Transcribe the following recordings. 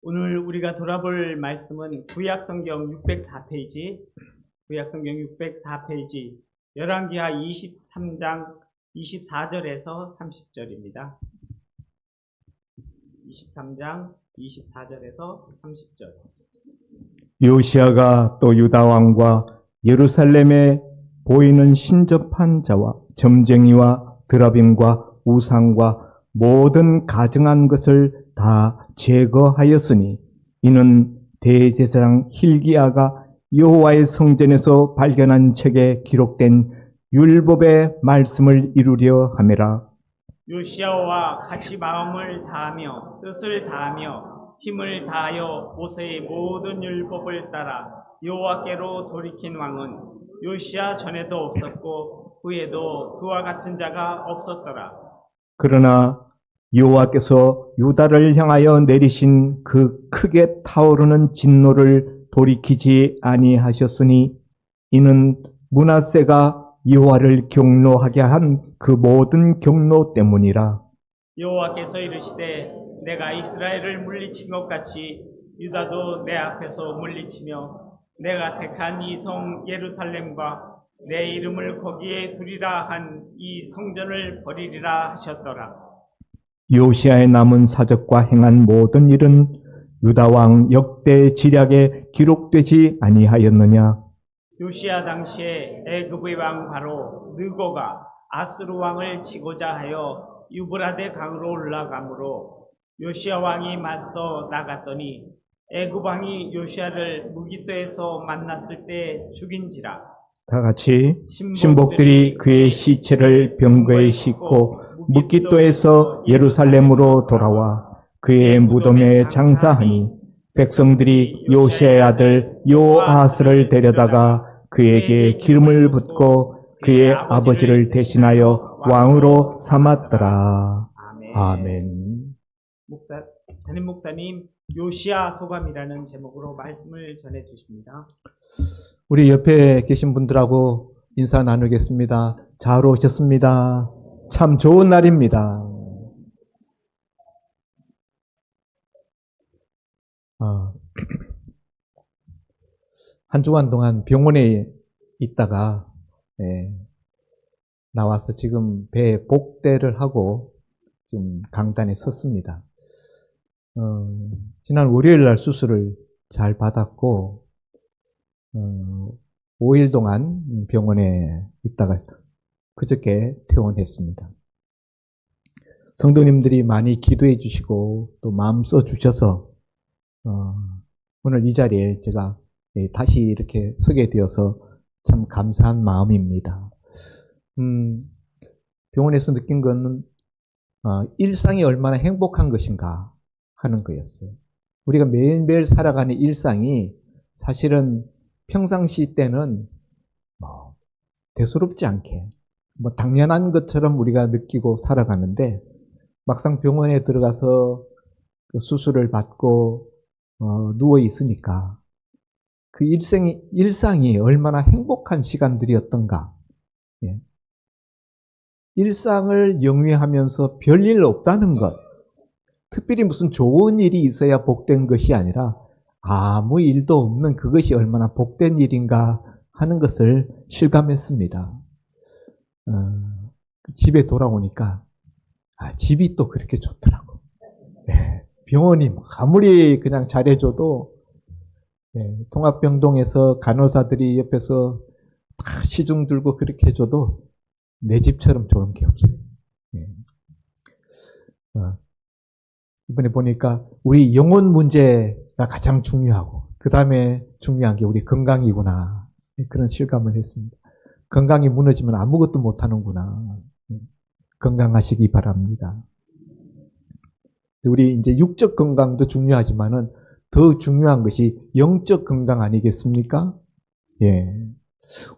오늘 우리가 돌아볼 말씀은 구약성경 604페이지, 구약성경 604페이지, 열왕기하 23장 24절에서 30절입니다. 23장 24절에서 30절. 요시야가 또 유다 왕과 예루살렘에 보이는 신접한 자와 점쟁이와 드라빔과 우상과 모든 가증한 것을 다 제거하였으니 이는 대제사장 hil기야가 여호와의 성전에서 발견한 책에 기록된 율법의 말씀을 이루려 함이라. 요시야와 같이 마음을 다하며 뜻을 다하며 힘을 다하여 모세의 모든 율법을 따라 여호와께로 돌이킨 왕은 요시야 전에도 없었고 후에도 그와 같은 자가 없었더라. 그러나 여호와께서 유다를 향하여 내리신 그 크게 타오르는 진노를 돌이키지 아니하셨으니 이는 므낫세가 여호와를 경노하게 한 그 모든 경노 때문이라. 여호와께서 이르시되 내가 이스라엘을 물리친 것 같이 유다도 내 앞에서 물리치며 내가 택한 이 성 예루살렘과 내 이름을 거기에 두리라 한 이 성전을 버리리라 하셨더라. 요시야의 남은 사적과 행한 모든 일은 유다 왕 역대 지략에 기록되지 아니하였느냐. 요시야 당시에 애굽의 왕 바로 느고가 아스루 왕을 치고자 하여 유브라데 강으로 올라가므로 요시야 왕이 맞서 나갔더니 애굽 왕이 요시야를 무기토에서 만났을 때 죽인지라. 다 같이 신복들이 그의 시체를 병거에 싣고 무기토에서 예루살렘으로 돌아와 그의 무덤에 장사하니 백성들이 요시야의 아들 요아스를 데려다가 그에게 기름을 붓고 그의 아버지를 대신하여 왕으로 삼았더라. 아멘. 담임 목사님, 요시야 소감이라는 제목으로 말씀을 전해 주십니다. 우리 옆에 계신 분들하고 인사 나누겠습니다. 잘 오셨습니다. 참 좋은 날입니다. 한 주간 동안 병원에 있다가 나와서 지금 배에 복대를 하고 지금 강단에 섰습니다. 지난 월요일 날 수술을 잘 받았고 5일 동안 병원에 있다가 그저께 퇴원했습니다. 성도님들이 많이 기도해 주시고 또 마음 써 주셔서 오늘 이 자리에 제가 다시 이렇게 서게 되어서 참 감사한 마음입니다. 병원에서 느낀 것은 일상이 얼마나 행복한 것인가 하는 거였어요. 우리가 매일매일 살아가는 일상이 사실은 평상시 때는 대수롭지 않게 당연한 것처럼 우리가 느끼고 살아가는데 막상 병원에 들어가서 수술을 받고 누워 있으니까 그 일상이 얼마나 행복한 시간들이었던가. 예. 일상을 영위하면서 별일 없다는 것, 특별히 무슨 좋은 일이 있어야 복된 것이 아니라 아무 일도 없는 그것이 얼마나 복된 일인가 하는 것을 실감했습니다. 집에 돌아오니까 집이 또 그렇게 좋더라고. 병원이 아무리 그냥 잘해줘도 통합병동에서 간호사들이 옆에서 다 시중 들고 그렇게 해줘도 내 집처럼 좋은 게 없어요. 이번에 보니까 우리 영혼 문제가 가장 중요하고 그 다음에 중요한 게 우리 건강이구나. 그런 실감을 했습니다. 건강이 무너지면 아무것도 못하는구나. 건강하시기 바랍니다. 우리 이제 육적 건강도 중요하지만은 더 중요한 것이 영적 건강 아니겠습니까? 예.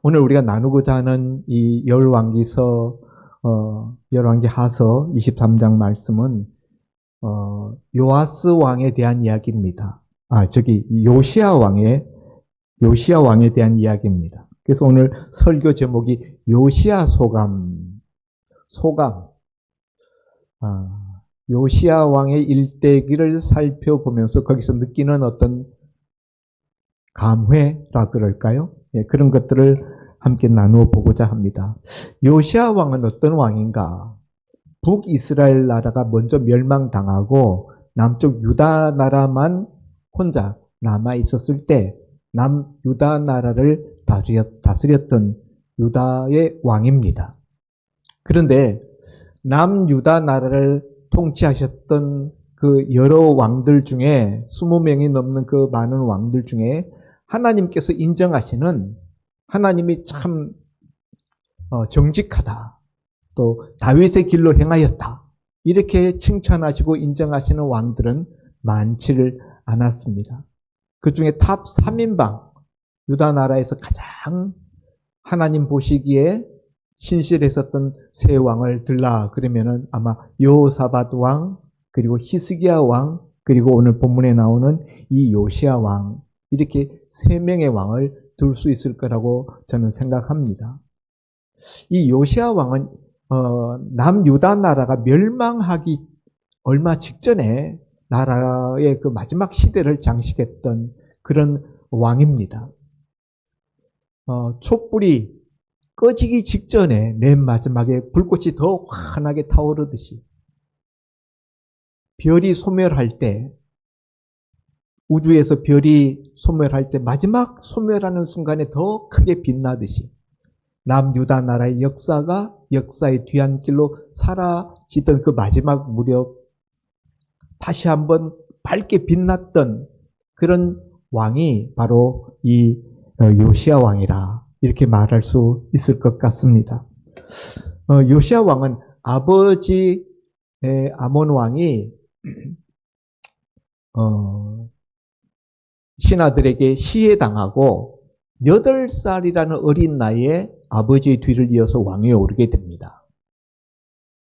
오늘 우리가 나누고자 하는 이 열왕기서, 열왕기하서 23장 말씀은, 요아스 왕에 대한 이야기입니다. 요시야 왕에 대한 이야기입니다. 그래서 오늘 설교 제목이 요시야 소감. 요시야 왕의 일대기를 살펴보면서 거기서 느끼는 어떤 감회라 그럴까요? 예, 그런 것들을 함께 나누어 보고자 합니다. 요시야 왕은 어떤 왕인가? 북이스라엘 나라가 먼저 멸망당하고 남쪽 유다 나라만 혼자 남아 있었을 때 남유다 나라를 다스렸던 유다의 왕입니다. 그런데 남유다 나라를 통치하셨던 그 여러 왕들 중에 20명이 넘는 그 많은 왕들 중에 하나님께서 인정하시는 하나님이 참 정직하다. 또 다윗의 길로 행하였다. 이렇게 칭찬하시고 인정하시는 왕들은 많지를 않았습니다. 그 중에 탑 3인방, 유다 나라에서 가장 하나님 보시기에 신실했었던 세 왕을 들라 그러면은 아마 여호사밧 왕, 그리고 히스기야 왕, 그리고 오늘 본문에 나오는 이 요시야 왕, 이렇게 세 명의 왕을 들 수 있을 거라고 저는 생각합니다. 이 요시야 왕은 남유다 나라가 멸망하기 얼마 직전에 나라의 그 마지막 시대를 장식했던 그런 왕입니다. 촛불이 꺼지기 직전에 맨 마지막에 불꽃이 더 환하게 타오르듯이 별이 소멸할 때, 우주에서 별이 소멸할 때 마지막 소멸하는 순간에 더 크게 빛나듯이 남유다 나라의 역사가 역사의 뒤안길로 사라지던 그 마지막 무렵 다시 한번 밝게 빛났던 그런 왕이 바로 이 요시야 왕이라 이렇게 말할 수 있을 것 같습니다. 요시야 왕은 아버지 아몬 왕이 신하들에게 시해당하고 8살이라는 어린 나이에 아버지의 뒤를 이어서 왕위에 오르게 됩니다.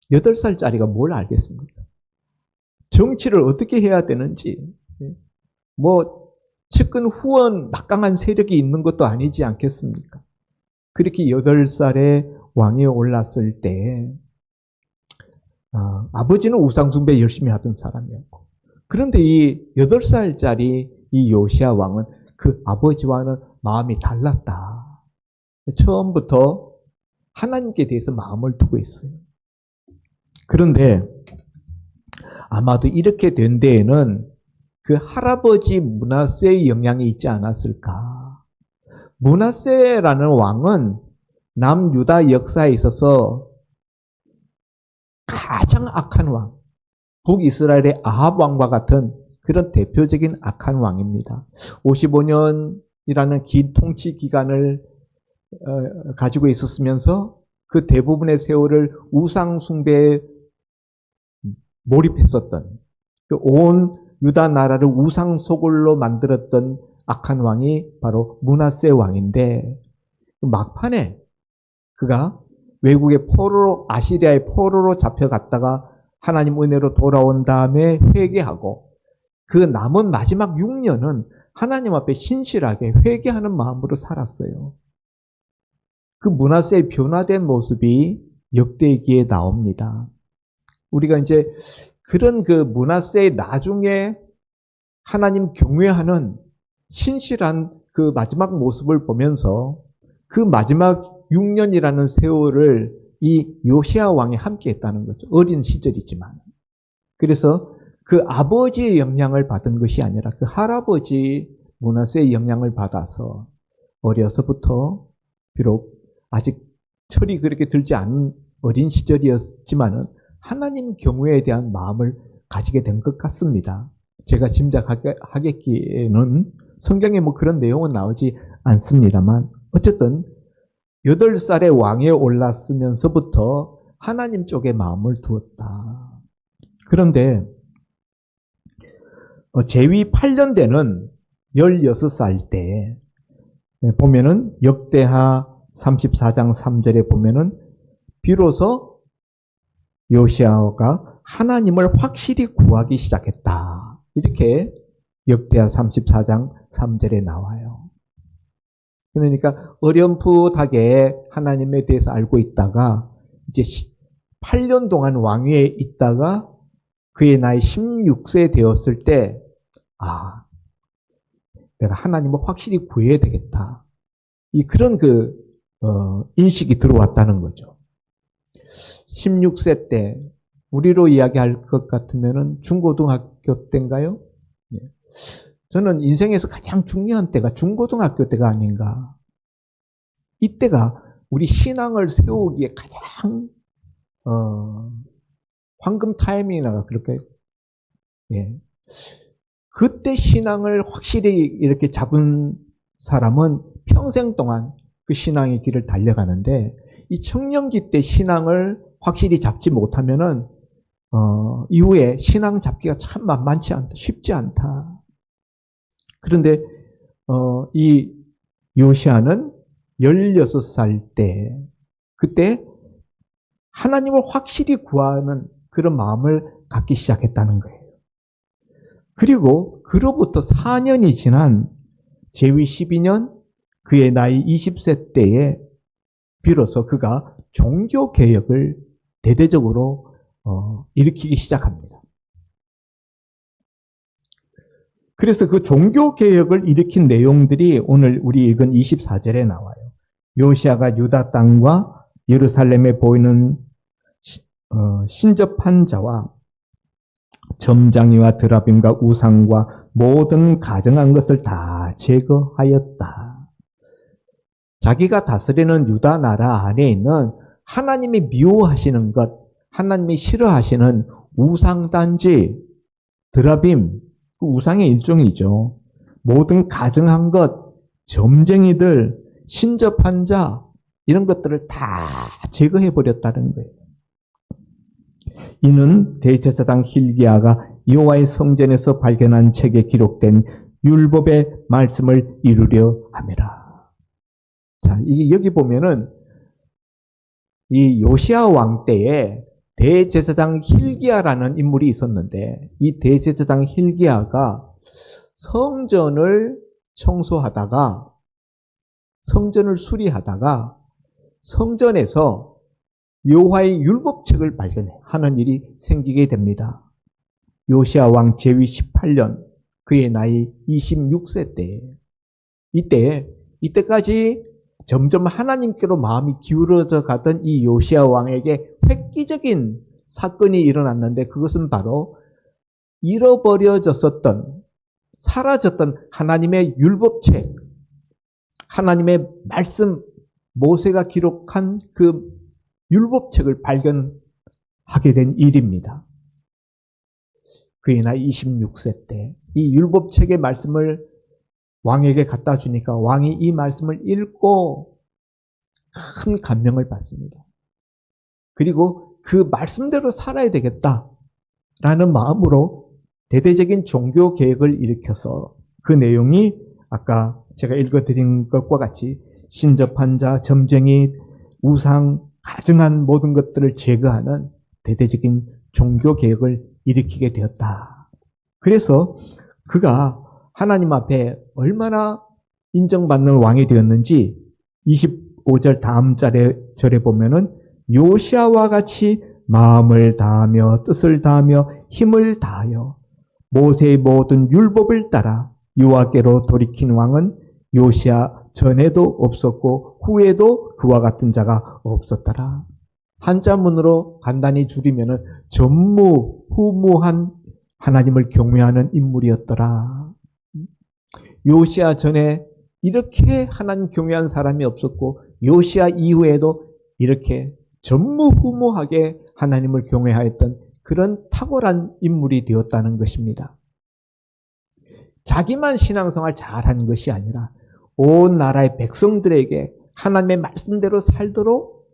8살짜리가 뭘 알겠습니까? 정치를 어떻게 해야 되는지, 뭐 측근 후원 막강한 세력이 있는 것도 아니지 않겠습니까? 그렇게 8살에 왕위에 올랐을 때 아버지는 우상숭배 열심히 하던 사람이었고, 그런데 이 8살짜리 이 요시야 왕은 그 아버지와는 마음이 달랐다. 처음부터 하나님께 대해서 마음을 두고 있어요. 그런데 아마도 이렇게 된 데에는 그 할아버지 므낫세의 영향이 있지 않았을까. 므낫세라는 왕은 남유다 역사에 있어서 가장 악한 왕, 북이스라엘의 아합 왕과 같은 그런 대표적인 악한 왕입니다. 55년이라는 긴 통치 기간을 가지고 있었으면서 그 대부분의 세월을 우상 숭배에 몰입했었던, 온 유다 나라를 우상 소굴로 만들었던 악한 왕이 바로 므낫세 왕인데, 막판에 그가 외국의 포로로, 아시리아의 포로로 잡혀갔다가 하나님 은혜로 돌아온 다음에 회개하고 그 남은 마지막 6년은 하나님 앞에 신실하게 회개하는 마음으로 살았어요. 그 므낫세의 변화된 모습이 역대기에 나옵니다. 우리가 이제 그런 그 므낫세의 나중에 하나님 경외하는 신실한 그 마지막 모습을 보면서 그 마지막 6년이라는 세월을 이 요시야 왕이 함께 했다는 거죠. 어린 시절이지만. 그래서 그 아버지의 영향을 받은 것이 아니라 그 할아버지 므낫세의 영향을 받아서 어려서부터 비록 아직 철이 그렇게 들지 않은 어린 시절이었지만은 하나님 경외에 대한 마음을 가지게 된 것 같습니다. 제가 짐작하겠기에는 성경에 뭐 그런 내용은 나오지 않습니다만 어쨌든 8살의 왕에 올랐으면서부터 하나님 쪽에 마음을 두었다. 그런데 제위 8년 되는 16살 때 보면은 역대하 34장 3절에 보면은 비로소 요시야가 하나님을 확실히 구하기 시작했다. 이렇게 역대하 34장 3절에 나와요. 그러니까 어렴풋하게 하나님에 대해서 알고 있다가 이제 8년 동안 왕위에 있다가 그의 나이 16세 되었을 때, 아, 내가 하나님을 확실히 구해야 되겠다. 그런 인식이 들어왔다는 거죠. 16세 때, 우리로 이야기할 것 같으면은 중고등학교 때인가요? 네. 저는 인생에서 가장 중요한 때가 중고등학교 때가 아닌가. 이때가 우리 신앙을 세우기에 가장 황금 타이밍이라 그렇게, 예. 그때 신앙을 확실히 이렇게 잡은 사람은 평생 동안 그 신앙의 길을 달려가는데, 이 청년기 때 신앙을 확실히 잡지 못하면은 이후에 신앙 잡기가 참 만만치 않다, 쉽지 않다. 그런데 이 요시아는 16살 때, 그때 하나님을 확실히 구하는 그런 마음을 갖기 시작했다는 거예요. 그리고 그로부터 4년이 지난 제위 12년, 그의 나이 20세 때에 비로소 그가 종교개혁을 대대적으로 일으키기 시작합니다. 그래서 그 종교개혁을 일으킨 내용들이 오늘 우리 읽은 24절에 나와요. 요시아가 유다 땅과 예루살렘에 보이는 신접한 자와 점장이와 드라빔과 우상과 모든 가증한 것을 다 제거하였다. 자기가 다스리는 유다 나라 안에 있는 하나님이 미워하시는 것, 하나님이 싫어하시는 우상단지, 드라빔, 그 우상의 일종이죠. 모든 가증한 것, 점쟁이들, 신접한 자, 이런 것들을 다 제거해버렸다는 거예요. 이는 대제사장 hil기야가 여호와의 성전에서 발견한 책에 기록된 율법의 말씀을 이루려 함이라. 자, 여기 보면은 이 요시야 왕 때에 대제사장 hil기야라는 인물이 있었는데, 이 대제사장 hil기야가 성전을 청소하다가, 성전을 수리하다가 성전에서 여호와의 율법책을 발견하는 일이 생기게 됩니다. 요시야 왕 제위 18년, 그의 나이 26세 때에, 이때까지 점점 하나님께로 마음이 기울어져 가던 이 요시야 왕에게 획기적인 사건이 일어났는데, 그것은 바로 잃어버려졌었던, 사라졌던 하나님의 율법책, 하나님의 말씀, 모세가 기록한 그 율법책을 발견하게 된 일입니다. 그의 나이 26세 때 이 율법책의 말씀을 왕에게 갖다 주니까 왕이 이 말씀을 읽고 큰 감명을 받습니다. 그리고 그 말씀대로 살아야 되겠다라는 마음으로 대대적인 종교 개혁을 일으켜서, 그 내용이 아까 제가 읽어드린 것과 같이 신접한 자, 점쟁이, 우상, 가증한 모든 것들을 제거하는 대대적인 종교 개혁을 일으키게 되었다. 그래서 그가 하나님 앞에 얼마나 인정받는 왕이 되었는지 25절 다음 절에 보면은 요시아와 같이 마음을 다하며 뜻을 다하며 힘을 다하여 모세의 모든 율법을 따라 여호와께로 돌이킨 왕은 요시아 전에도 없었고 후에도 그와 같은 자가 없었더라. 한자문으로 간단히 줄이면은 전무후무한 하나님을 경외하는 인물이었더라. 요시아 전에 이렇게 하나님 경외한 사람이 없었고, 요시아 이후에도 이렇게 전무후무하게 하나님을 경외하였던 그런 탁월한 인물이 되었다는 것입니다. 자기만 신앙생활 잘한 것이 아니라 온 나라의 백성들에게 하나님의 말씀대로 살도록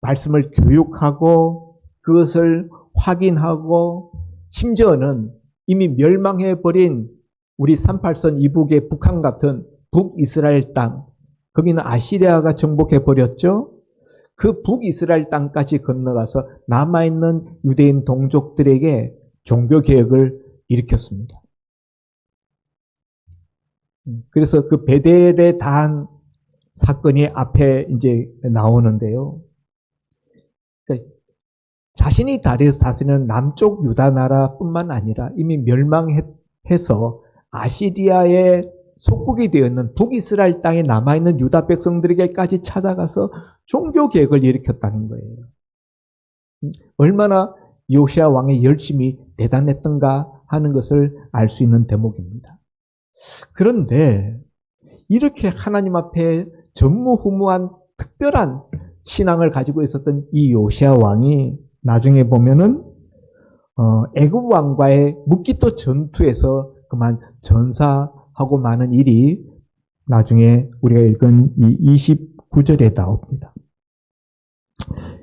말씀을 교육하고 그것을 확인하고, 심지어는 이미 멸망해버린 우리 38선 이북의 북한 같은 북이스라엘 땅, 거기는 아시리아가 정복해버렸죠. 그 북이스라엘 땅까지 건너가서 남아있는 유대인 동족들에게 종교개혁을 일으켰습니다. 그래서 그 베델의 단 사건이 앞에 이제 나오는데요. 자신이 다스리는 남쪽 유다 나라뿐만 아니라 이미 멸망해서 아시리아의 속국이 되었는 북이스라엘 땅에 남아있는 유다 백성들에게까지 찾아가서 종교 개혁을 일으켰다는 거예요. 얼마나 요시야 왕의 열심이 대단했던가 하는 것을 알 수 있는 대목입니다. 그런데 이렇게 하나님 앞에 전무후무한 특별한 신앙을 가지고 있었던 이 요시야 왕이 나중에 보면은 애굽 왕과의 묵기토 전투에서 그만 전사하고 마는 일이 나중에 우리가 읽은 이 29절에 나옵니다.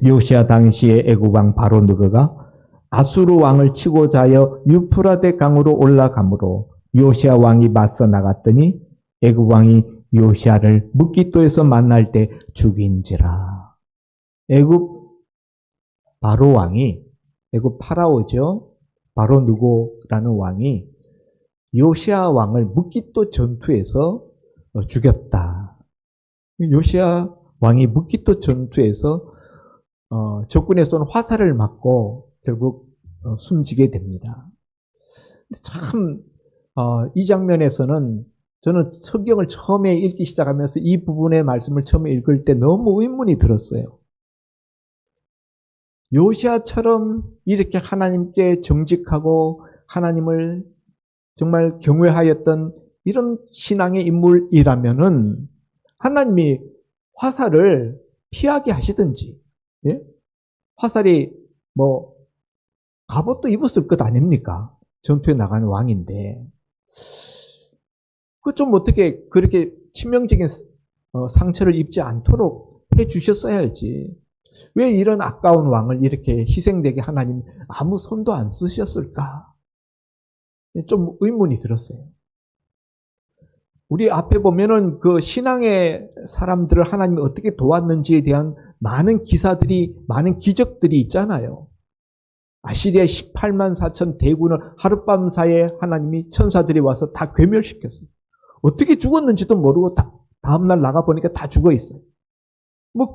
요시야 당시에 애굽 왕 바로 느고가 아수르 왕을 치고자 하여 유프라데 강으로 올라가므로 요시야 왕이 맞서 나갔더니 애굽 왕이 요시야를 묵기토에서 만날 때 죽인지라. 애굽 바로 왕이, 애굽 파라오죠. 바로 느고라는 왕이 요시야 왕을 묵기토 전투에서 죽였다. 요시야 왕이 묵기토 전투에서 적군에 쏜 화살을 맞고 결국 숨지게 됩니다. 참 이 장면에서는 저는 성경을 처음에 읽기 시작하면서 이 부분의 말씀을 처음에 읽을 때 너무 의문이 들었어요. 요시야처럼 이렇게 하나님께 정직하고 하나님을 정말 경외하였던 이런 신앙의 인물이라면은 하나님이 화살을 피하게 하시든지, 예? 화살이 갑옷도 입었을 것 아닙니까? 전투에 나가는 왕인데. 그 좀 어떻게 그렇게 치명적인 상처를 입지 않도록 해 주셨어야지. 왜 이런 아까운 왕을 이렇게 희생되게 하나님 아무 손도 안 쓰셨을까? 좀 의문이 들었어요. 우리 앞에 보면은 그 신앙의 사람들을 하나님이 어떻게 도왔는지에 대한 많은 기사들이, 많은 기적들이 있잖아요. 아시리아의 18만 4천 대군을 하룻밤 사이에 하나님이 천사들이 와서 다 괴멸시켰어요. 어떻게 죽었는지도 모르고 다음날 나가보니까 다 죽어 있어요.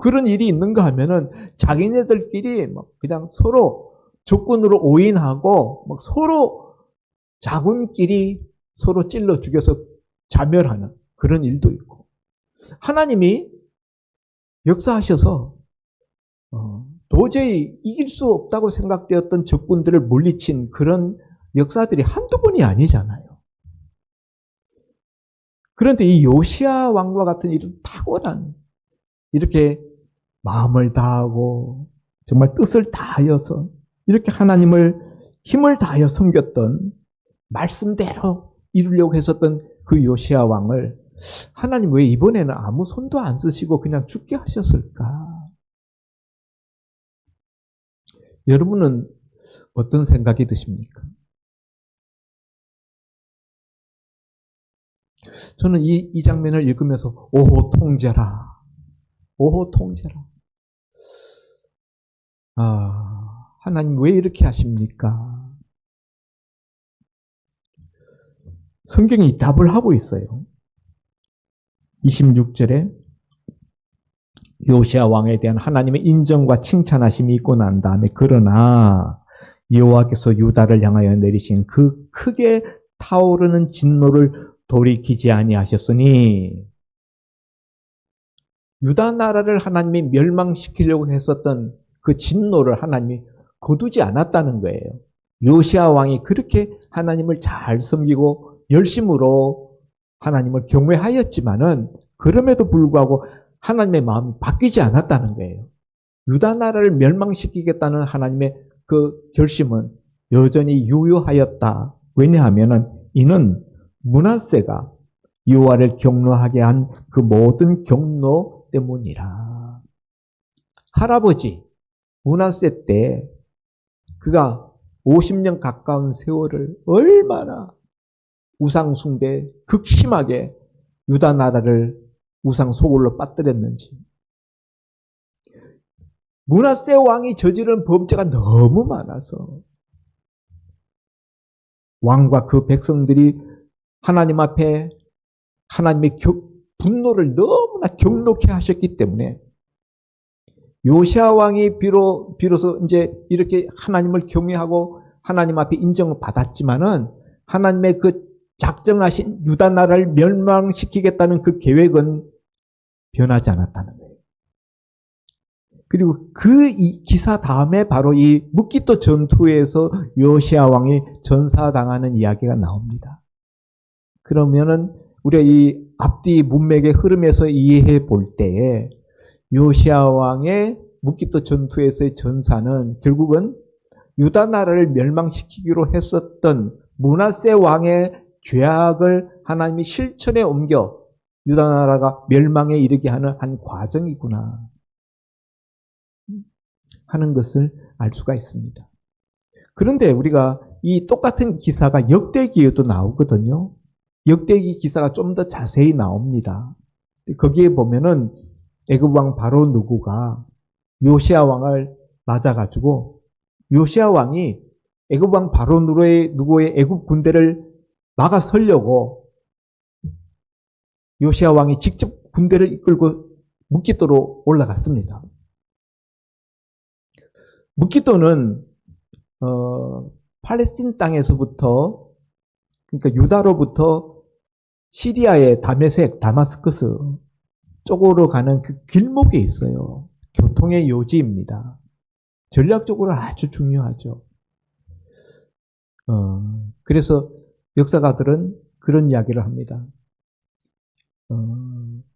그런 일이 있는가 하면은 자기네들끼리 그냥 서로 적군으로 오인하고 서로 자군끼리 서로 찔러 죽여서 자멸하는 그런 일도 있고, 하나님이 역사하셔서 도저히 이길 수 없다고 생각되었던 적군들을 물리친 그런 역사들이 한두 번이 아니잖아요. 그런데 이 요시야 왕과 같은 이런 탁월한, 이렇게 마음을 다하고 정말 뜻을 다하여서 이렇게 하나님을 힘을 다하여 섬겼던, 말씀대로 이루려고 했었던 그 요시야 왕을 하나님 왜 이번에는 아무 손도 안 쓰시고 그냥 죽게 하셨을까? 여러분은 어떤 생각이 드십니까? 저는 이 장면을 읽으면서 오호 통제라, 오호 통제라. 하나님 왜 이렇게 하십니까? 성경이 답을 하고 있어요. 26절에 요시야 왕에 대한 하나님의 인정과 칭찬하심이 있고 난 다음에 그러나 여호와께서 유다를 향하여 내리신 그 크게 타오르는 진노를 돌이키지 아니하셨으니, 유다 나라를 하나님이 멸망시키려고 했었던 그 진노를 하나님이 거두지 않았다는 거예요. 요시야 왕이 그렇게 하나님을 잘 섬기고 열심으로 하나님을 경외하였지만은 그럼에도 불구하고 하나님의 마음이 바뀌지 않았다는 거예요. 유다 나라를 멸망시키겠다는 하나님의 그 결심은 여전히 유효하였다. 왜냐하면은 이는 므낫세가 여호와를 경노하게 한 그 모든 경노 때문이라. 할아버지 므낫세 때 그가 50년 가까운 세월을 얼마나 우상 숭배 극심하게 유다 나라를 우상 소굴로 빠뜨렸는지, 므낫세 왕이 저지른 범죄가 너무 많아서 왕과 그 백성들이 하나님 앞에 하나님의 분노를 너무나 경록해 하셨기 때문에 요시아 왕이 비로소 이제 이렇게 하나님을 경외하고 하나님 앞에 인정을 받았지만은 하나님의 그 작정하신 유다 나라를 멸망시키겠다는 그 계획은 변하지 않았다는 거예요. 그리고 이 기사 다음에 바로 이 므깃도 전투에서 요시아 왕이 전사당하는 이야기가 나옵니다. 그러면은 우리가 이 앞뒤 문맥의 흐름에서 이해해 볼 때에 요시아 왕의 므깃도 전투에서의 전사는 결국은 유다 나라를 멸망시키기로 했었던 므낫세 왕의 죄악을 하나님이 실천에 옮겨 유다 나라가 멸망에 이르게 하는 한 과정이구나 하는 것을 알 수가 있습니다. 그런데 우리가 이 똑같은 기사가 역대기에도 나오거든요. 역대기 기사가 좀 더 자세히 나옵니다. 거기에 보면은 애굽 왕 바로 누구가 요시아 왕을 맞아가지고 요시아 왕이 애굽 왕 바로 누구의 애굽 군대를 막아서려고 요시아 왕이 직접 군대를 이끌고 므깃도로 올라갔습니다. 므깃도는 팔레스틴 땅에서부터 그러니까 유다로부터 시리아의 다마스커스 쪽으로 가는 그 길목에 있어요. 교통의 요지입니다. 전략적으로 아주 중요하죠. 그래서 역사가들은 그런 이야기를 합니다.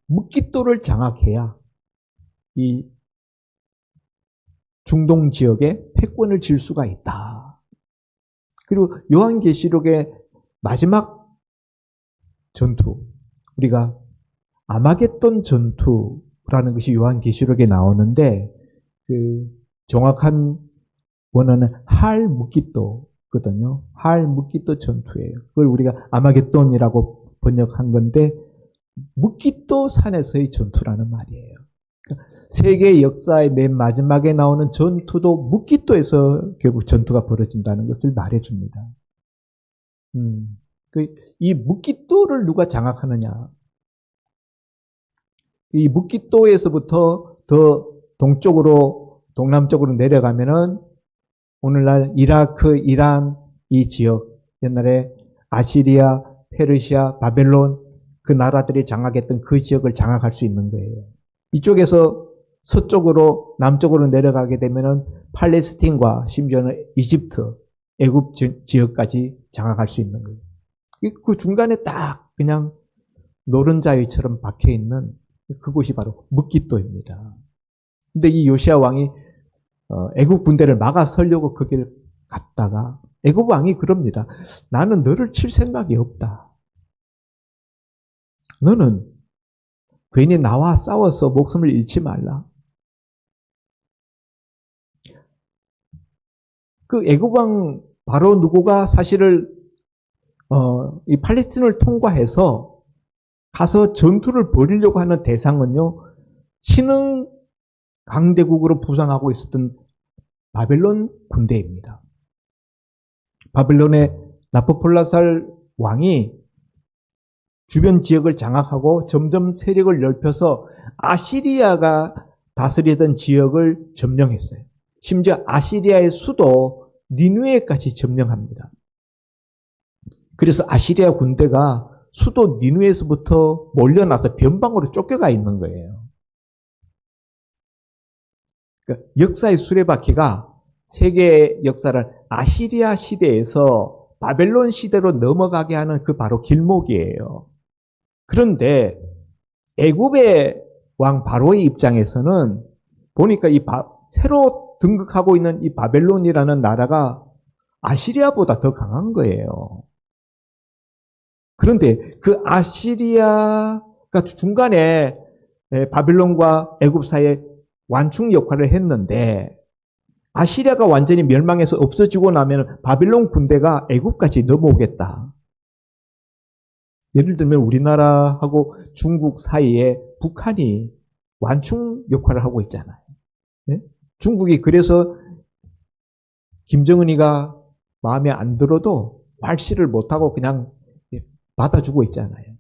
므깃도를 장악해야 이 중동 지역에 패권을 질 수가 있다. 그리고 요한계시록의 마지막 전투, 우리가 아마겟돈 전투라는 것이 요한계시록에 나오는데 그 정확한 원어는 할 므깃도거든요. 할 므깃도 전투예요. 그걸 우리가 아마겟돈이라고 번역한 건데 므깃도 산에서의 전투라는 말이에요. 그러니까 세계 역사의 맨 마지막에 나오는 전투도 므깃도에서 결국 전투가 벌어진다는 것을 말해줍니다. 이 므깃도를 누가 장악하느냐? 이 므깃도에서부터 더 동남쪽으로 내려가면은 오늘날 이라크, 이란 이 지역, 옛날에 아시리아, 페르시아, 바벨론 그 나라들이 장악했던 그 지역을 장악할 수 있는 거예요. 이쪽에서 서쪽으로 남쪽으로 내려가게 되면은 팔레스틴과 심지어는 이집트, 애굽 지역까지 장악할 수 있는 거예요. 그 중간에 딱 그냥 노른자위처럼 박혀 있는 그곳이 바로 므깃도입니다. 근데 이 요시아 왕이 애굽 군대를 막아서려고 거기를 갔다가 애굽 왕이 그럽니다. 나는 너를 칠 생각이 없다. 너는 괜히 나와 싸워서 목숨을 잃지 말라. 그 애굽 왕 바로 누구가 사실을 이 팔레스틴을 통과해서 가서 전투를 벌이려고 하는 대상은요, 신흥 강대국으로 부상하고 있었던 바벨론 군대입니다. 바벨론의 나부콜라살 왕이 주변 지역을 장악하고 점점 세력을 넓혀서 아시리아가 다스리던 지역을 점령했어요. 심지어 아시리아의 수도 니누에까지 점령합니다. 그래서 아시리아 군대가 수도 니누에서부터 몰려나서 변방으로 쫓겨가 있는 거예요. 그러니까 역사의 수레바퀴가 세계의 역사를 아시리아 시대에서 바벨론 시대로 넘어가게 하는 그 바로 길목이에요. 그런데 애굽의 왕 바로의 입장에서는 보니까 새로 등극하고 있는 이 바벨론이라는 나라가 아시리아보다 더 강한 거예요. 그런데 그 아시리아가 중간에 바벨론과 애굽 사이에 완충 역할을 했는데 아시리아가 완전히 멸망해서 없어지고 나면 바벨론 군대가 애굽까지 넘어오겠다. 예를 들면 우리나라하고 중국 사이에 북한이 완충 역할을 하고 있잖아요. 네? 중국이 그래서 김정은이가 마음에 안 들어도 왈시를 못하고 그냥 받아주고 있잖아요.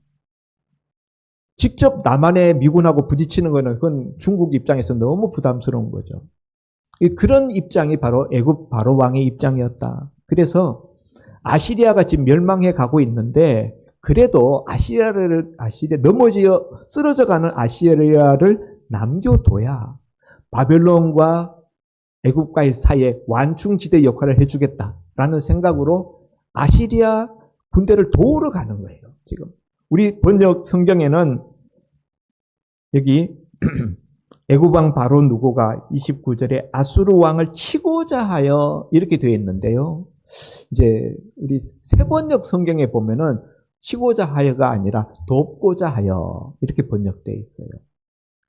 직접 남한의 미군하고 부딪히는 거는 그건 중국 입장에서 너무 부담스러운 거죠. 그런 입장이 바로 애굽 바로 왕의 입장이었다. 그래서 아시리아가 지금 멸망해 가고 있는데 그래도 아시리아 넘어져 쓰러져가는 아시리아를 남겨둬야 바벨론과 애굽과의 사이에 완충지대 역할을 해주겠다라는 생각으로 아시리아 군대를 도우러 가는 거예요. 지금 우리 번역 성경에는 여기 애굽 왕 바로 누고가 29절에 아수르 왕을 치고자 하여 이렇게 되어 있는데요. 이제 우리 새번역 성경에 보면은 치고자 하여가 아니라 돕고자 하여 이렇게 번역되어 있어요.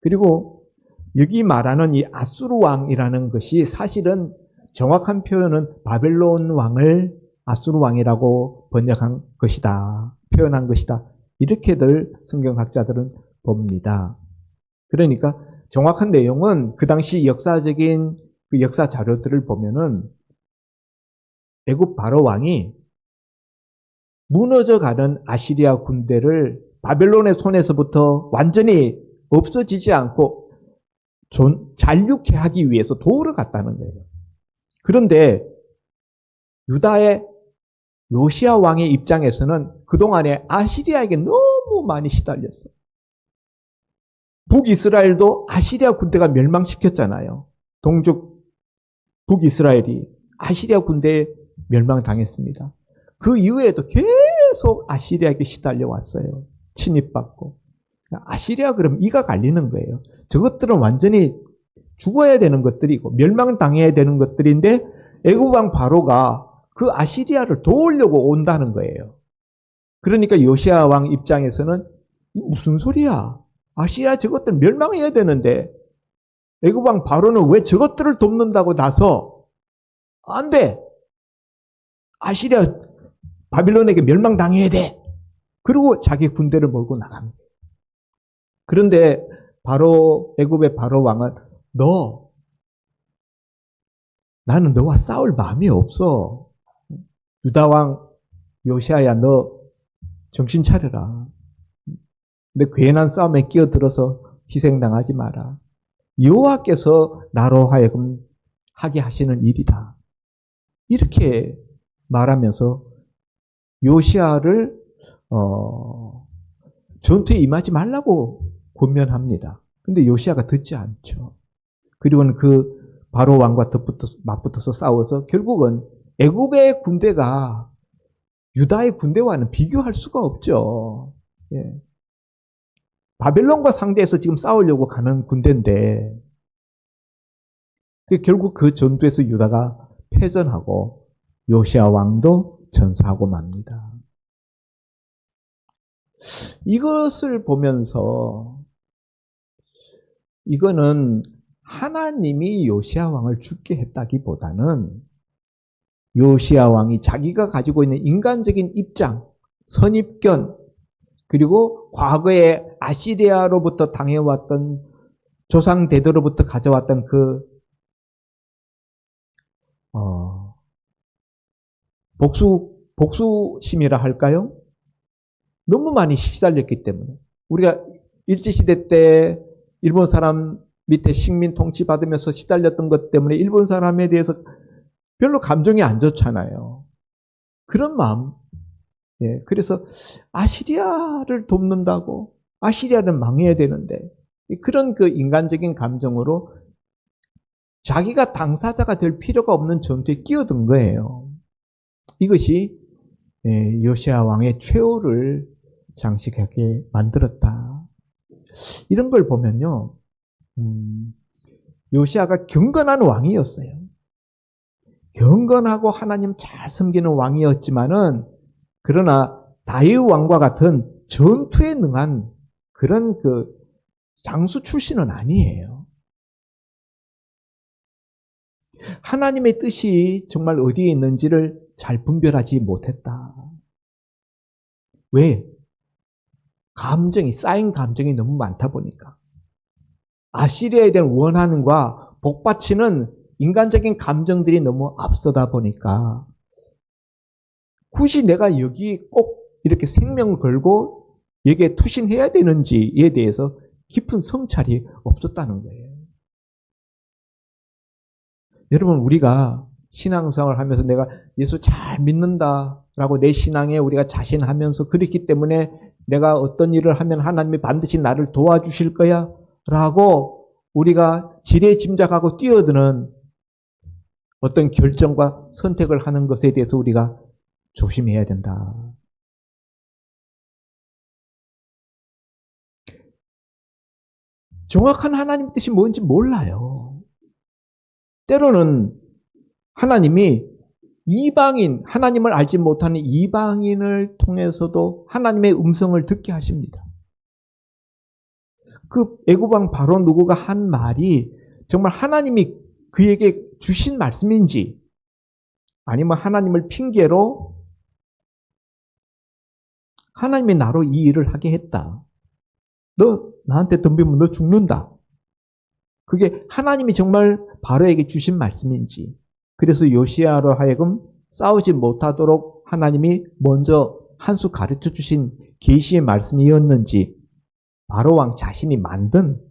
그리고 여기 말하는 이 아수르 왕이라는 것이 사실은 정확한 표현은 바벨론 왕을 아수르 왕이라고 번역한 것이다. 표현한 것이다. 이렇게들 성경학자들은 봅니다. 그러니까 정확한 내용은 그 당시 역사적인 그 역사 자료들을 보면은 애굽 바로 왕이 무너져가는 아시리아 군대를 바벨론의 손에서부터 완전히 없어지지 않고 잔류케 하기 위해서 도우러 갔다는 거예요. 그런데 유다의 요시야 왕의 입장에서는 그동안에 아시리아에게 너무 많이 시달렸어요. 북이스라엘도 아시리아 군대가 멸망시켰잖아요. 동족 북이스라엘이 아시리아 군대에 멸망당했습니다. 그 이후에도 계속 아시리아에게 시달려 왔어요. 침입받고. 아시리아 그럼 이가 갈리는 거예요. 저것들은 완전히 죽어야 되는 것들이고 멸망당해야 되는 것들인데 애굽 왕 바로가 그 아시리아를 도우려고 온다는 거예요. 그러니까 요시야 왕 입장에서는 무슨 소리야? 아시리아 저것들 멸망해야 되는데 애굽 왕 바로는 왜 저것들을 돕는다고 나서 안 돼. 아시리아 바빌론에게 멸망당해야 돼. 그리고 자기 군대를 몰고 나갑니다. 그런데 바로 애굽의 바로 왕은 나는 너와 싸울 마음이 없어. 유다 왕 요시아야 너 정신 차려라. 근데 괜한 싸움에 끼어들어서 희생당하지 마라. 여호와께서 나로 하여금 하게 하시는 일이다. 이렇게 말하면서 요시아를 전투에 임하지 말라고 권면합니다. 근데 요시아가 듣지 않죠. 그리고는 그 바로 왕과 맞붙어서 싸워서 결국은 애굽의 군대가 유다의 군대와는 비교할 수가 없죠. 예. 바벨론과 상대해서 지금 싸우려고 가는 군대인데 결국 그 전투에서 유다가 패전하고 요시아 왕도 전사하고 맙니다. 이것을 보면서 이거는 하나님이 요시아 왕을 죽게 했다기보다는 요시아 왕이 자기가 가지고 있는 인간적인 입장, 선입견, 그리고 과거에 아시리아로부터 당해왔던 조상 대대로부터 가져왔던 복수심이라 할까요? 너무 많이 시달렸기 때문에. 우리가 일제시대 때 일본 사람 밑에 식민 통치 받으면서 시달렸던 것 때문에 일본 사람에 대해서 별로 감정이 안 좋잖아요. 그런 마음. 예, 그래서 아시리아를 돕는다고 아시리아는 망해야 되는데 그런 그 인간적인 감정으로 자기가 당사자가 될 필요가 없는 전투에 끼어든 거예요. 이것이 요시아 왕의 최후를 장식하게 만들었다. 이런 걸 보면요. 요시아가 경건한 왕이었어요. 경건하고 하나님 잘 섬기는 왕이었지만은 그러나 다윗 왕과 같은 전투에 능한 그런 그 장수 출신은 아니에요. 하나님의 뜻이 정말 어디에 있는지를 잘 분별하지 못했다. 왜? 쌓인 감정이 너무 많다 보니까. 아시리아에 대한 원한과 복받치는 인간적인 감정들이 너무 앞서다 보니까 굳이 내가 여기 꼭 이렇게 생명을 걸고 여기에 투신해야 되는지에 대해서 깊은 성찰이 없었다는 거예요. 여러분, 우리가 신앙생활을 하면서 내가 예수 잘 믿는다라고 내 신앙에 우리가 자신하면서 그렇기 때문에 내가 어떤 일을 하면 하나님이 반드시 나를 도와주실 거야 라고 우리가 지레짐작하고 뛰어드는 어떤 결정과 선택을 하는 것에 대해서 우리가 조심해야 된다. 정확한 하나님 뜻이 뭔지 몰라요. 때로는 하나님이 이방인, 하나님을 알지 못하는 이방인을 통해서도 하나님의 음성을 듣게 하십니다. 그 애굽왕 바로 누구가 한 말이 정말 하나님이 그에게 주신 말씀인지 아니면 하나님을 핑계로 하나님이 나로 이 일을 하게 했다. 너 나한테 덤비면 너 죽는다. 그게 하나님이 정말 바로에게 주신 말씀인지. 그래서 요시야로 하여금 싸우지 못하도록 하나님이 먼저 한 수 가르쳐 주신 계시의 말씀이었는지 바로 왕 자신이 만든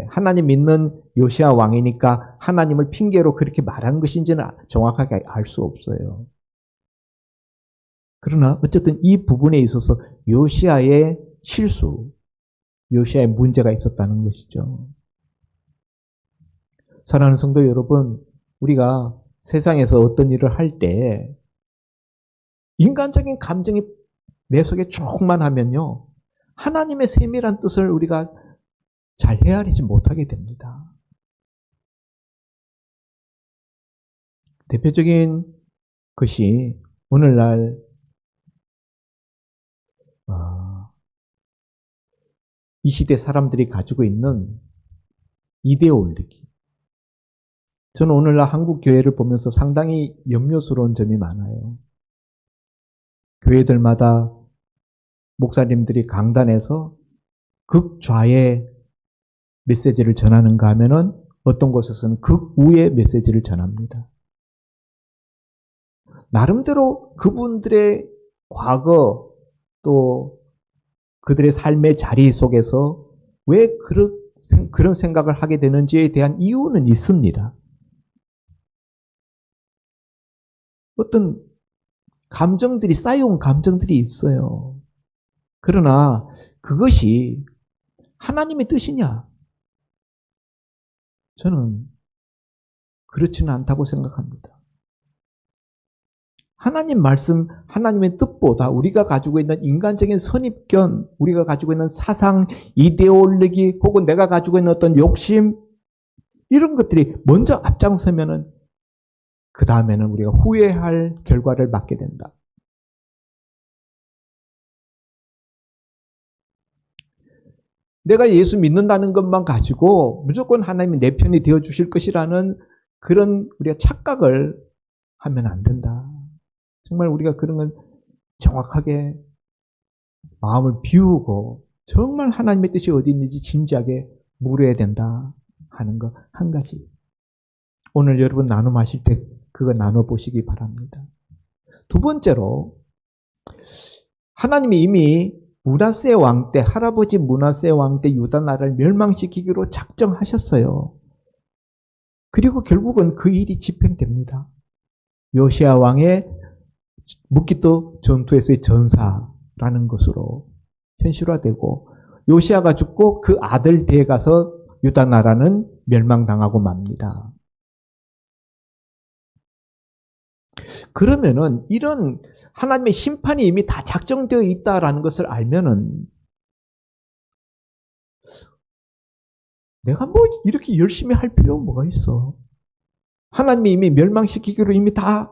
하나님 믿는 요시야 왕이니까 하나님을 핑계로 그렇게 말한 것인지는 정확하게 알 수 없어요. 그러나 어쨌든 이 부분에 있어서 요시야의 실수, 요시야의 문제가 있었다는 것이죠. 사랑하는 성도 여러분, 우리가 세상에서 어떤 일을 할 때 인간적인 감정이 내 속에 충만하면요, 하나님의 세밀한 뜻을 우리가 잘 헤아리지 못하게 됩니다. 대표적인 것이 오늘날 이 시대 사람들이 가지고 있는 이데올로기. 저는 오늘날 한국 교회를 보면서 상당히 염려스러운 점이 많아요. 교회들마다 목사님들이 강단에서 극좌의 메시지를 전하는가 하면은 어떤 곳에서는 극우의 메시지를 전합니다. 나름대로 그분들의 과거 또 그들의 삶의 자리 속에서 왜 그런 생각을 하게 되는지에 대한 이유는 있습니다. 어떤 감정들이 쌓여온 감정들이 있어요. 그러나 그것이 하나님의 뜻이냐? 저는 그렇지는 않다고 생각합니다. 하나님 말씀, 하나님의 뜻보다 우리가 가지고 있는 인간적인 선입견, 우리가 가지고 있는 사상, 이데올로기, 혹은 내가 가지고 있는 어떤 욕심, 이런 것들이 먼저 앞장서면은 그 다음에는 우리가 후회할 결과를 맞게 된다. 내가 예수 믿는다는 것만 가지고 무조건 하나님이 내 편이 되어주실 것이라는 그런 우리가 착각을 하면 안 된다. 정말 우리가 그런 건 정확하게 마음을 비우고 정말 하나님의 뜻이 어디 있는지 진지하게 물어야 된다 하는 거 한 가지. 오늘 여러분 나눔하실 때 그거 나눠보시기 바랍니다. 두 번째로 하나님이 이미 므낫세 왕 때, 할아버지 므낫세 왕 때 유다 나라를 멸망시키기로 작정하셨어요. 그리고 결국은 그 일이 집행됩니다. 요시야 왕의 묵깃도 전투에서의 전사라는 것으로 현실화되고 요시야가 죽고 그 아들 대에 가서 유다 나라는 멸망당하고 맙니다. 그러면은 이런 하나님의 심판이 이미 다 작정되어 있다라는 것을 알면은 내가 뭐 이렇게 열심히 할 필요가 뭐가 있어? 하나님이 이미 멸망시키기로 이미 다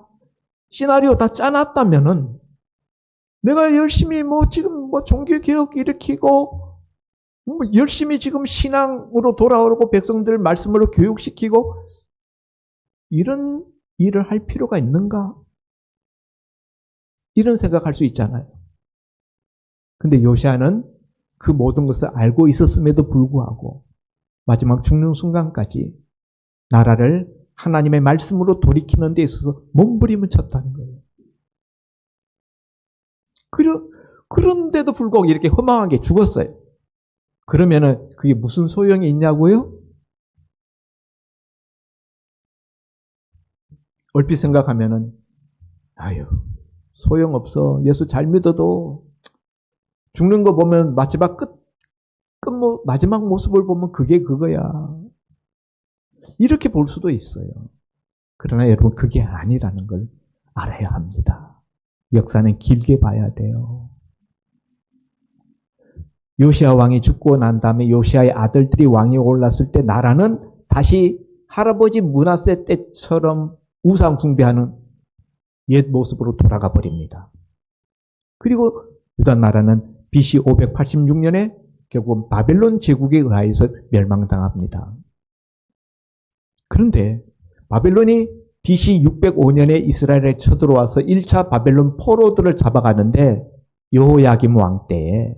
시나리오 다 짜놨다면은 내가 열심히 지금 종교개혁 일으키고 열심히 지금 신앙으로 돌아오고 백성들 말씀으로 교육시키고 이런 일을 할 필요가 있는가? 이런 생각할 수 있잖아요. 근데 요시야는 그 모든 것을 알고 있었음에도 불구하고 마지막 죽는 순간까지 나라를 하나님의 말씀으로 돌이키는 데 있어서 몸부림을 쳤다는 거예요. 그런데도 불구하고 이렇게 허망하게 죽었어요. 그러면은 그게 무슨 소용이 있냐고요? 얼핏 생각하면은 아유, 소용없어. 예수 잘 믿어도 죽는 거 보면 마지막 모습을 보면 그게 그거야. 이렇게 볼 수도 있어요. 그러나 여러분, 그게 아니라는 걸 알아야 합니다. 역사는 길게 봐야 돼요. 요시야 왕이 죽고 난 다음에 요시야의 아들들이 왕이 올랐을 때 나라는 다시 할아버지 므낫세 때처럼 우상 숭배하는 옛 모습으로 돌아가 버립니다. 그리고 유다 나라는 BC 586년에 결국은 바벨론 제국에 의하여서 멸망당합니다. 그런데 바벨론이 BC 605년에 이스라엘에 쳐들어와서 1차 바벨론 포로들을 잡아가는데 여호야김 왕 때에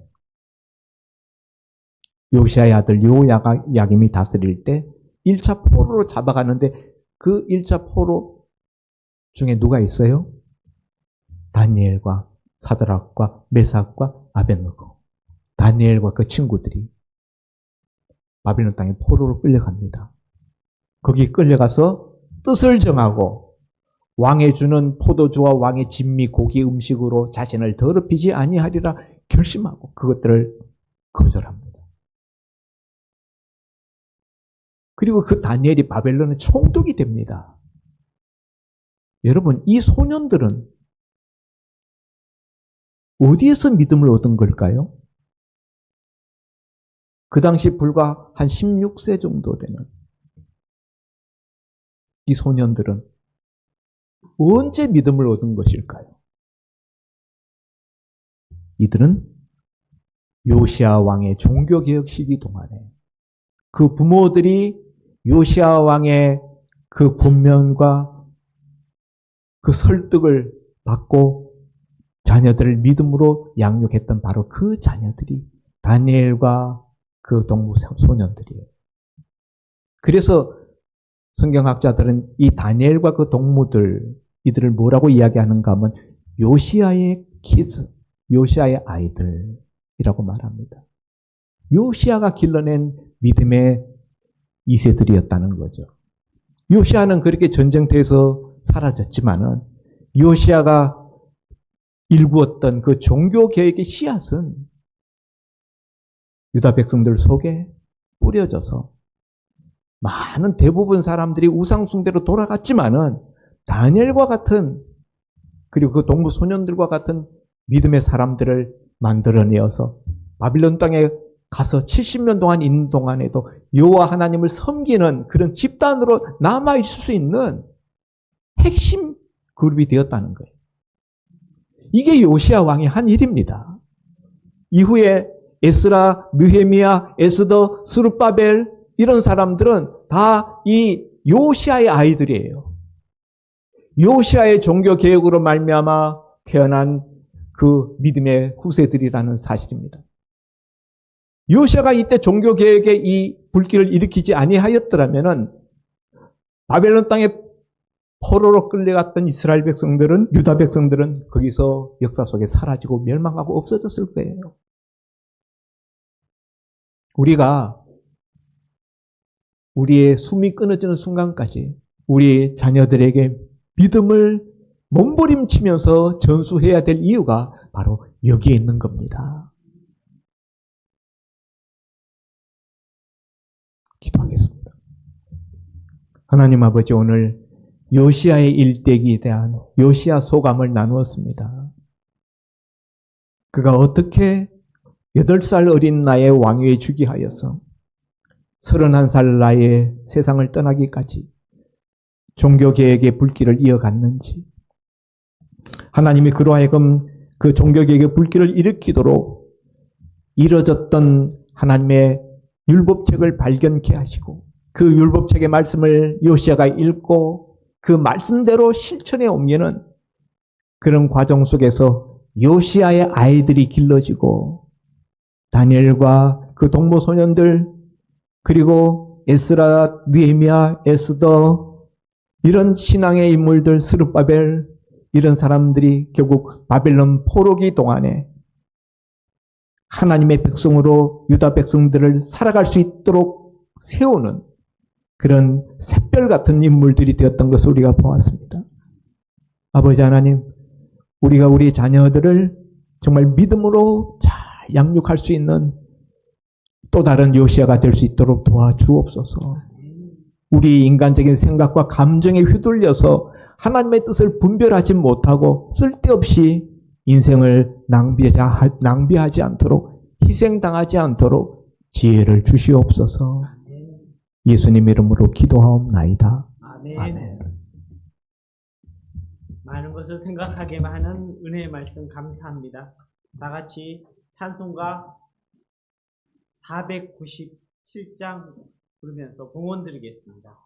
요시야의 아들 여호야김이 다스릴 때 1차 포로로 잡아가는데 그 1차 포로 중에 누가 있어요? 다니엘과 사드락과 메삭과 아벳느고. 다니엘과 그 친구들이 바벨론 땅에 포로로 끌려갑니다. 거기 끌려가서 뜻을 정하고 왕의 주는 포도주와 왕의 진미 고기 음식으로 자신을 더럽히지 아니하리라 결심하고 그것들을 거절합니다. 그리고 그 다니엘이 바벨론의 총독이 됩니다. 여러분, 이 소년들은 어디에서 믿음을 얻은 걸까요? 그 당시 불과 한 16세 정도 되는 이 소년들은 언제 믿음을 얻은 것일까요? 이들은 요시야 왕의 종교개혁 시기 동안에 그 부모들이 요시야 왕의 그 권면과 그 설득을 받고 자녀들을 믿음으로 양육했던 바로 그 자녀들이 다니엘과 그 동무 소년들이에요. 그래서 성경학자들은 이 다니엘과 그 동무들, 이들을 뭐라고 이야기하는가 하면 요시야의 키즈, 요시야의 아이들이라고 말합니다. 요시야가 길러낸 믿음의 2세들이었다는 거죠. 요시야는 그렇게 전쟁터에서 사라졌지만은 요시야가 일구었던 그 종교개혁의 씨앗은 유다 백성들 속에 뿌려져서 많은 대부분 사람들이 우상숭배로 돌아갔지만은 다니엘과 같은 그리고 그 동부 소년들과 같은 믿음의 사람들을 만들어내어서 바빌론 땅에 가서 70년 동안 있는 동안에도 여호와 하나님을 섬기는 그런 집단으로 남아있을 수 있는 핵심 그룹이 되었다는 거예요. 이게 요시야 왕이 한 일입니다. 이후에 에스라, 느헤미야, 에스더, 스룹바벨 이런 사람들은 다 이 요시야의 아이들이에요. 요시야의 종교개혁으로 말미암아 태어난 그 믿음의 후세들이라는 사실입니다. 요시야가 이때 종교개혁의 이 불길을 일으키지 아니하였더라면은 바벨론 땅에 포로로 끌려갔던 이스라엘 백성들은, 유다 백성들은 거기서 역사 속에 사라지고 멸망하고 없어졌을 거예요. 우리가 우리의 숨이 끊어지는 순간까지 우리 자녀들에게 믿음을 몸부림치면서 전수해야 될 이유가 바로 여기에 있는 겁니다. 기도하겠습니다. 하나님 아버지, 오늘 요시야의 일대기에 대한 요시야 소감을 나누었습니다. 그가 어떻게 8살 어린 나이에 왕위에 즉위하여서 31살 나이에 세상을 떠나기까지 종교개혁의 불길을 이어갔는지, 하나님이 그로 하여금 그 종교개혁의 불길을 일으키도록 이뤄졌던 하나님의 율법책을 발견케 하시고 그 율법책의 말씀을 요시야가 읽고 그 말씀대로 실천에 옮기는 그런 과정 속에서 요시야의 아이들이 길러지고 다니엘과 그 동무 소년들, 그리고 에스라, 느헤미야, 에스더 이런 신앙의 인물들, 스룹바벨 이런 사람들이 결국 바벨론 포로기 동안에 하나님의 백성으로 유다 백성들을 살아갈 수 있도록 세우는 그런 샛별 같은 인물들이 되었던 것을 우리가 보았습니다. 아버지 하나님, 우리가 우리 자녀들을 정말 믿음으로 잘 양육할 수 있는 또 다른 요시아가 될 수 있도록 도와주옵소서. 우리 인간적인 생각과 감정에 휘둘려서 하나님의 뜻을 분별하지 못하고 쓸데없이 인생을 낭비하지 않도록, 희생당하지 않도록 지혜를 주시옵소서. 예수님 이름으로 기도하옵나이다. 아멘. 아멘. 많은 것을 생각하게 하는 은혜의 말씀 감사합니다. 다 같이 찬송가 497장 부르면서 봉헌 드리겠습니다.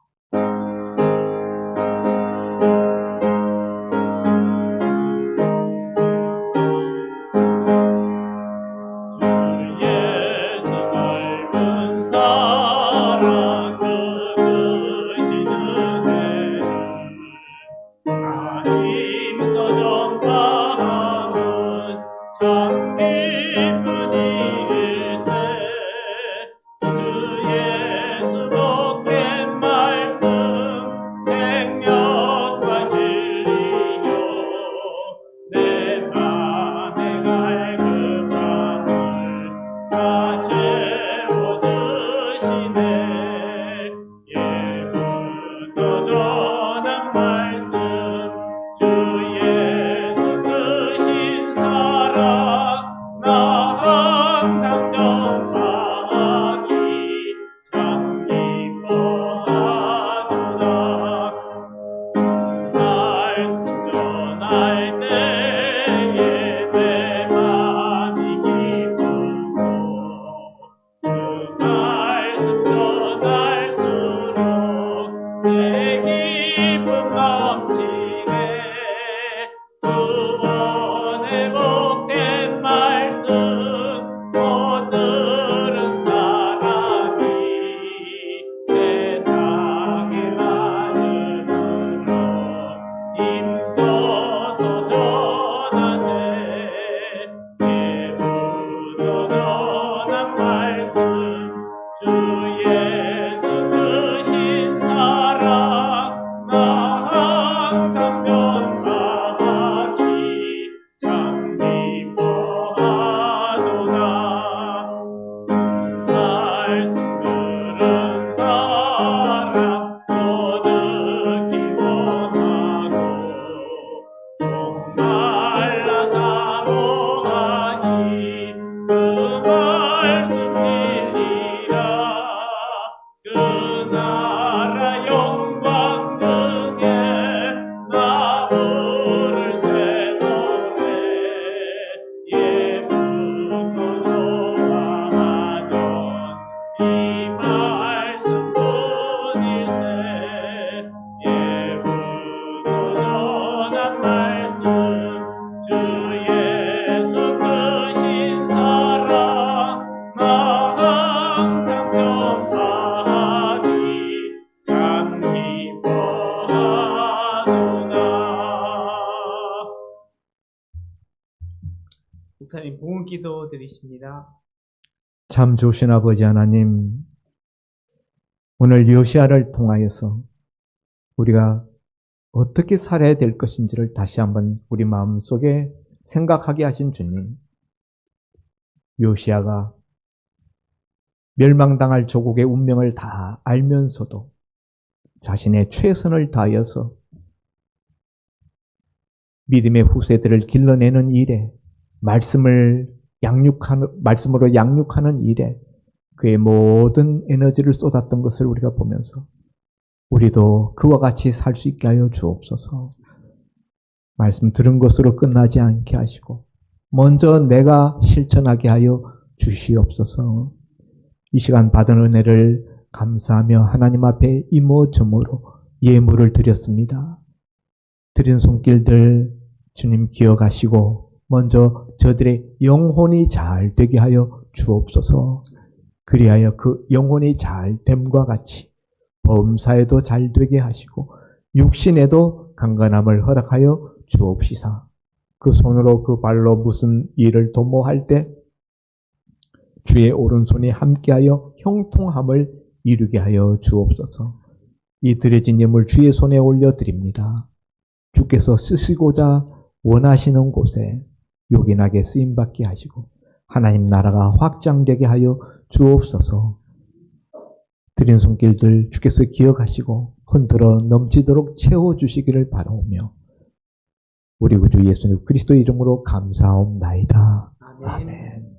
목사님 봉헌 기도 드리십니다. 참 좋으신 아버지 하나님, 오늘 요시아를 통하여서 우리가 어떻게 살아야 될 것인지를 다시 한번 우리 마음속에 생각하게 하신 주님, 요시아가 멸망당할 조국의 운명을 다 알면서도 자신의 최선을 다하여서 믿음의 후세들을 길러내는 일에 말씀으로 양육하는 일에 그의 모든 에너지를 쏟았던 것을 우리가 보면서 우리도 그와 같이 살 수 있게 하여 주옵소서. 말씀 들은 것으로 끝나지 않게 하시고 먼저 내가 실천하게 하여 주시옵소서. 이 시간 받은 은혜를 감사하며 하나님 앞에 이모저모로 예물을 드렸습니다. 드린 손길들 주님 기억하시고 먼저 저들의 영혼이 잘 되게 하여 주옵소서. 그리하여 그 영혼이 잘 됨과 같이 범사에도 잘 되게 하시고 육신에도 강건함을 허락하여 주옵시사. 그 손으로 그 발로 무슨 일을 도모할 때 주의 오른손이 함께하여 형통함을 이루게 하여 주옵소서. 이 드려진 예물 주의 손에 올려드립니다. 주께서 쓰시고자 원하시는 곳에 요긴하게 쓰임받게 하시고 하나님 나라가 확장되게 하여 주옵소서. 드린 손길들 주께서 기억하시고 흔들어 넘치도록 채워주시기를 바라오며 우리 구주 예수님 그리스도 이름으로 감사옵나이다. 아멘.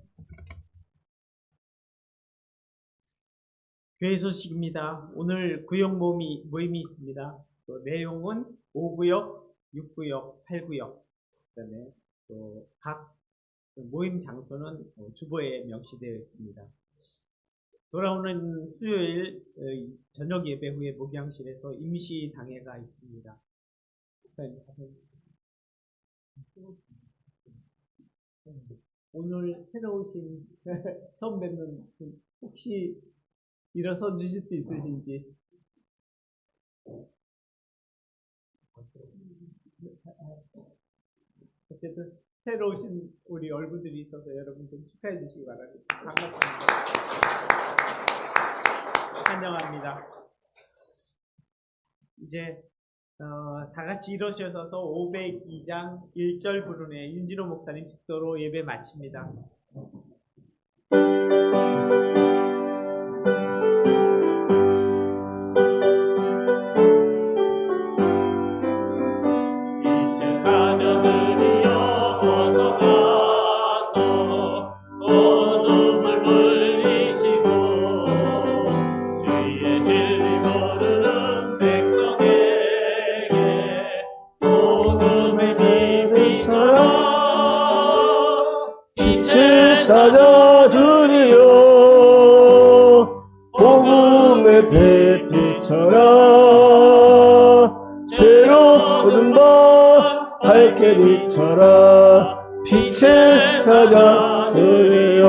교회 소식입니다. 오늘 구역 모임이 있습니다. 또 내용은 5구역, 6구역, 8구역, 그다음에 또 각 모임 장소는 주보에 명시되어 있습니다. 돌아오는 수요일 저녁 예배 후에 목양실에서 임시 당회가 있습니다. 오늘 새로 오신 처음 뵙는 분 혹시 일어서 주실 수 있으신지. 어쨌든 새로 오신 우리 얼굴들이 있어서 여러분 좀 축하해 주시기 바랍니다. 반갑습니다. 환영합니다. 이제 다 같이 일어서셔서 502장 1절 부른의 윤진호 목사님 축도로 예배 마칩니다. 사자들이여 복음의 배빛처럼 죄로 얻은 바 밝게 비춰라 빛의 사자들이여.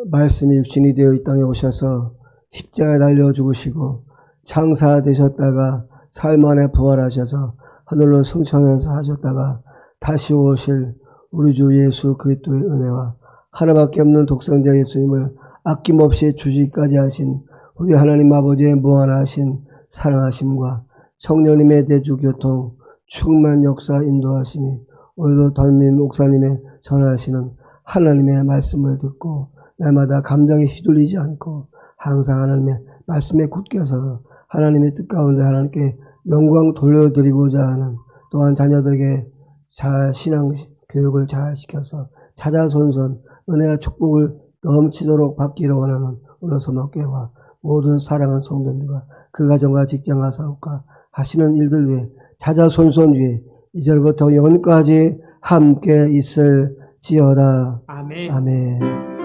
말씀이 육신이 되어 이 땅에 오셔서 십자가에 달려 죽으시고 창사되셨다가 삶 안에 부활하셔서 하늘로 승천해서 하셨다가 다시 오실 우리 주 예수 그리스도의 은혜와 하나밖에 없는 독생자 예수님을 아낌없이 주시기까지 하신 우리 하나님 아버지의 무한하신 사랑하심과 성령님의 대주교통 충만 역사 인도하심이 오늘도 덜민 목사님의 전하시는 하나님의 말씀을 듣고 날마다 감정에 휘둘리지 않고 항상 하나님의 말씀에 굳게서 하나님의 뜻 가운데 하나님께 영광 돌려드리고자 하는 또한 자녀들에게 잘 신앙 교육을 잘 시켜서 자자손손 은혜와 축복을 넘치도록 받기를 원하는 오늘 소목교회와 모든 사랑하는 성도들과 그 가정과 직장과 사업과 하시는 일들 위해 자자손손 위에 이제부터 영원까지 함께 있을지어다. 아멘. 아멘.